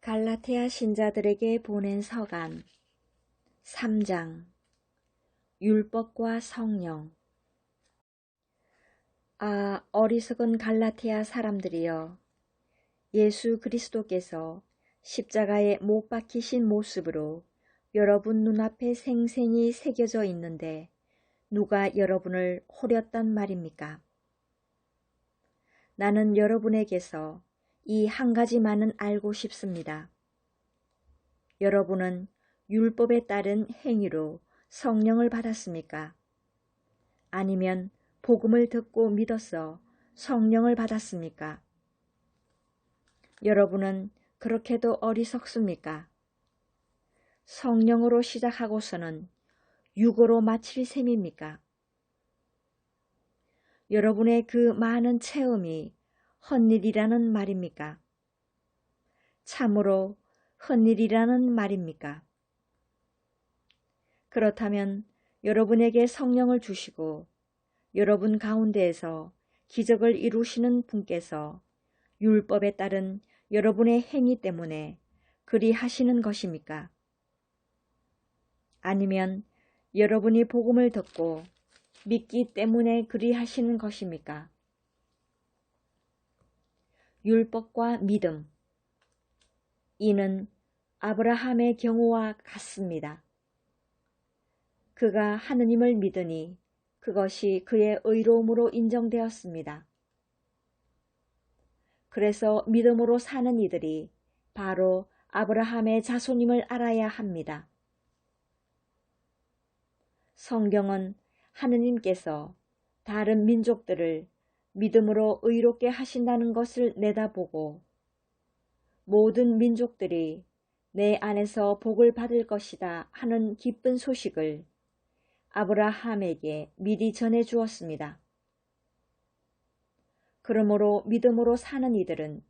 갈라티아 신자들에게 보낸 서간 3장 율법과 성령. 어리석은 갈라티아 사람들이여, 예수 그리스도께서 십자가에 못 박히신 모습으로 여러분 눈앞에 생생히 새겨져 있는데 누가 여러분을 호렸단 말입니까? 나는 여러분에게서 이 한 가지만은 알고 싶습니다. 여러분은 율법에 따른 행위로 성령을 받았습니까? 아니면 복음을 듣고 믿어서 성령을 받았습니까? 여러분은 그렇게도 어리석습니까? 성령으로 시작하고서는 육으로 마칠 셈입니까? 여러분의 그 많은 체험이 헛일이라는 말입니까? 참으로 헛일이라는 말입니까? 그렇다면 여러분에게 성령을 주시고 여러분 가운데에서 기적을 이루시는 분께서 율법에 따른 여러분의 행위 때문에 그리 하시는 것입니까? 아니면 여러분이 복음을 듣고 믿기 때문에 그리 하시는 것입니까? 율법과 믿음. 이는 아브라함의 경우와 같습니다. 그가 하느님을 믿으니 그것이 그의 의로움으로 인정되었습니다. 그래서 믿음으로 사는 이들이 바로 아브라함의 자손임을 알아야 합니다. 성경은 하느님께서 다른 민족들을 믿음으로 의롭게 하신다는 것을 내다보고 모든 민족들이 내 안에서 복을 받을 것이다 하는 기쁜 소식을 아브라함에게 미리 전해 주었습니다. 그러므로 믿음으로 사는 이들은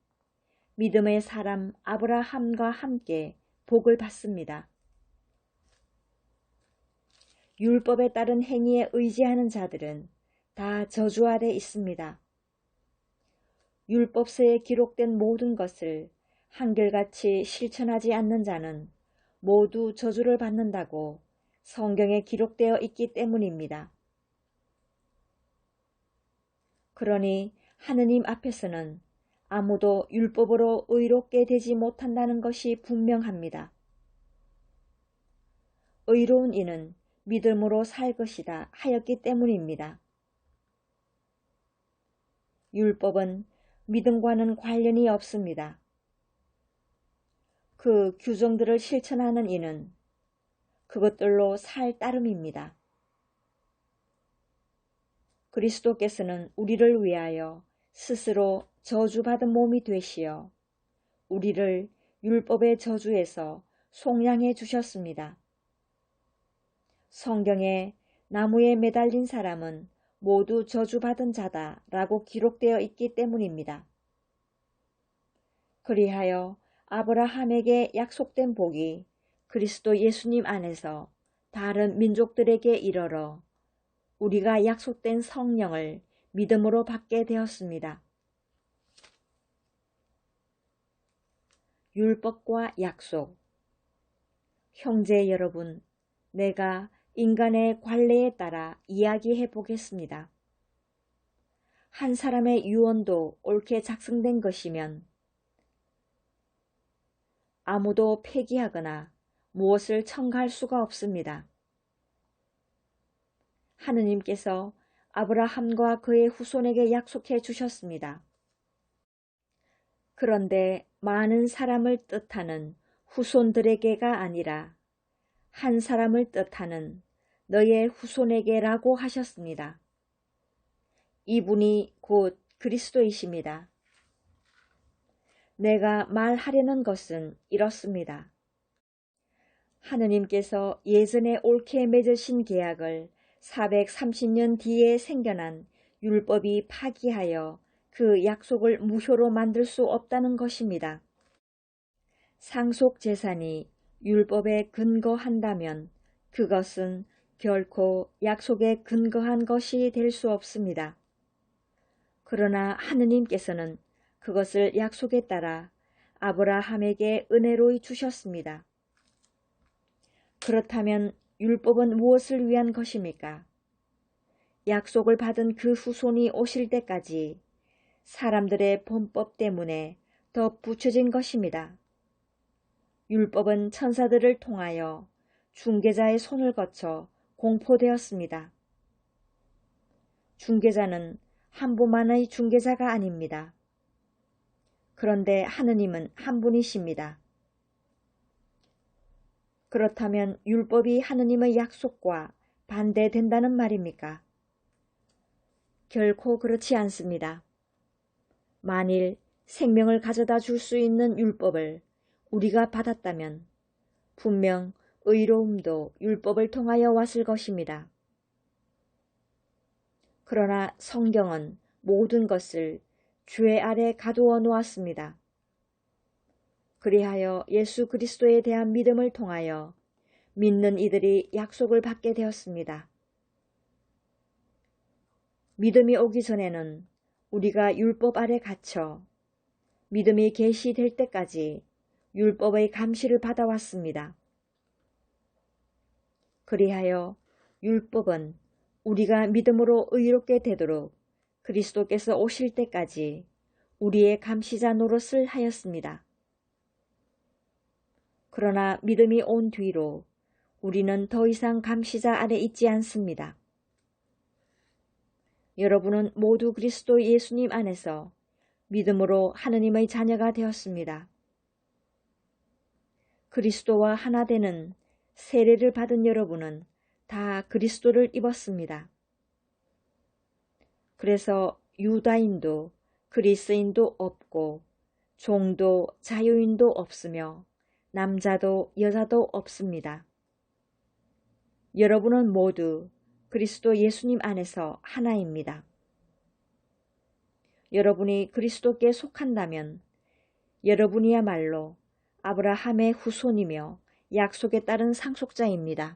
믿음의 사람 아브라함과 함께 복을 받습니다. 율법에 따른 행위에 의지하는 자들은 다 저주 아래 있습니다. 율법서에 기록된 모든 것을 한결같이 실천하지 않는 자는 모두 저주를 받는다고 성경에 기록되어 있기 때문입니다. 그러니 하느님 앞에서는 아무도 율법으로 의롭게 되지 못한다는 것이 분명합니다. 의로운 이는 믿음으로 살 것이다 하였기 때문입니다. 율법은 믿음과는 관련이 없습니다. 그 규정들을 실천하는 이는 그것들로 살 따름입니다. 그리스도께서는 우리를 위하여 스스로 저주받은 몸이 되시어 우리를 율법의 저주에서 속량해 주셨습니다. 성경에 나무에 매달린 사람은 모두 저주받은 자다 라고 기록되어 있기 때문입니다. 그리하여 아브라함에게 약속된 복이 그리스도 예수님 안에서 다른 민족들에게 이르러 우리가 약속된 성령을 믿음으로 받게 되었습니다. 율법과 약속. 형제 여러분, 내가 인간의 관례에 따라 이야기해 보겠습니다. 한 사람의 유언도 옳게 작성된 것이면 아무도 폐기하거나 무엇을 첨가할 수가 없습니다. 하느님께서 아브라함과 그의 후손에게 약속해 주셨습니다. 그런데 많은 사람을 뜻하는 후손들에게가 아니라 한 사람을 뜻하는 너의 후손에게라고 하셨습니다. 이분이 곧 그리스도이십니다. 내가 말하려는 것은 이렇습니다. 하느님께서 예전에 옳게 맺으신 계약을 430년 뒤에 생겨난 율법이 파기하여 그 약속을 무효로 만들 수 없다는 것입니다. 상속 재산이 율법에 근거한다면 그것은 결코 약속에 근거한 것이 될 수 없습니다. 그러나 하느님께서는 그것을 약속에 따라 아브라함에게 은혜로이 주셨습니다. 그렇다면 율법은 무엇을 위한 것입니까? 약속을 받은 그 후손이 오실 때까지 사람들의 범법 때문에 더 붙여진 것입니다. 율법은 천사들을 통하여 중개자의 손을 거쳐 공포되었습니다. 중개자는 한 분만의 중개자가 아닙니다. 그런데 하느님은 한 분이십니다. 그렇다면 율법이 하느님의 약속과 반대된다는 말입니까? 결코 그렇지 않습니다. 만일 생명을 가져다 줄 수 있는 율법을 우리가 받았다면 분명 의로움도 율법을 통하여 왔을 것입니다. 그러나 성경은 모든 것을 죄 아래 가두어 놓았습니다. 그리하여 예수 그리스도에 대한 믿음을 통하여 믿는 이들이 약속을 받게 되었습니다. 믿음이 오기 전에는 우리가 율법 아래 갇혀 믿음이 계시될 때까지 율법의 감시를 받아왔습니다. 그리하여 율법은 우리가 믿음으로 의롭게 되도록 그리스도께서 오실 때까지 우리의 감시자 노릇을 하였습니다. 그러나 믿음이 온 뒤로 우리는 더 이상 감시자 아래 있지 않습니다. 여러분은 모두 그리스도 예수님 안에서 믿음으로 하느님의 자녀가 되었습니다. 그리스도와 하나 되는 세례를 받은 여러분은 다 그리스도를 입었습니다. 그래서 유다인도 그리스인도 없고 종도 자유인도 없으며 남자도 여자도 없습니다. 여러분은 모두 그리스도 예수님 안에서 하나입니다. 여러분이 그리스도께 속한다면 여러분이야말로 아브라함의 후손이며 약속에 따른 상속자입니다.